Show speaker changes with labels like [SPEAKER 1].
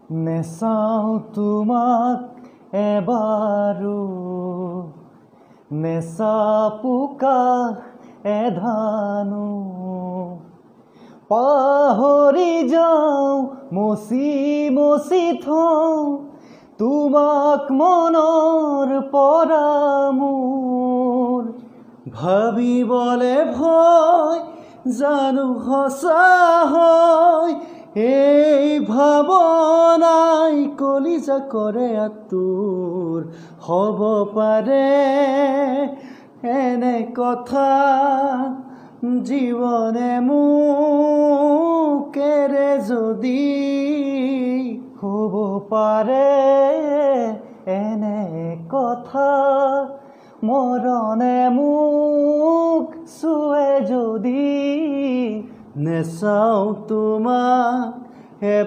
[SPEAKER 1] নেচাওঁ তোমাক এবাৰো, নেচাপো কাষ এধানো, পাহৰি যাওঁ মচি মচি থওঁ তোমাক মনৰ পৰা মোৰ। ভাবিবলে ভয় জানো সঁচা হয়, এই ভাৱনাই কলিজা কৰে আতুৰ। হ'ব পাৰে এনে কথা জীৱনে মোক এৰে যদি, হ'ব পাৰে এনে কথা মৰণে মোক চুৱে যদি। নেচাওঁ তোমাক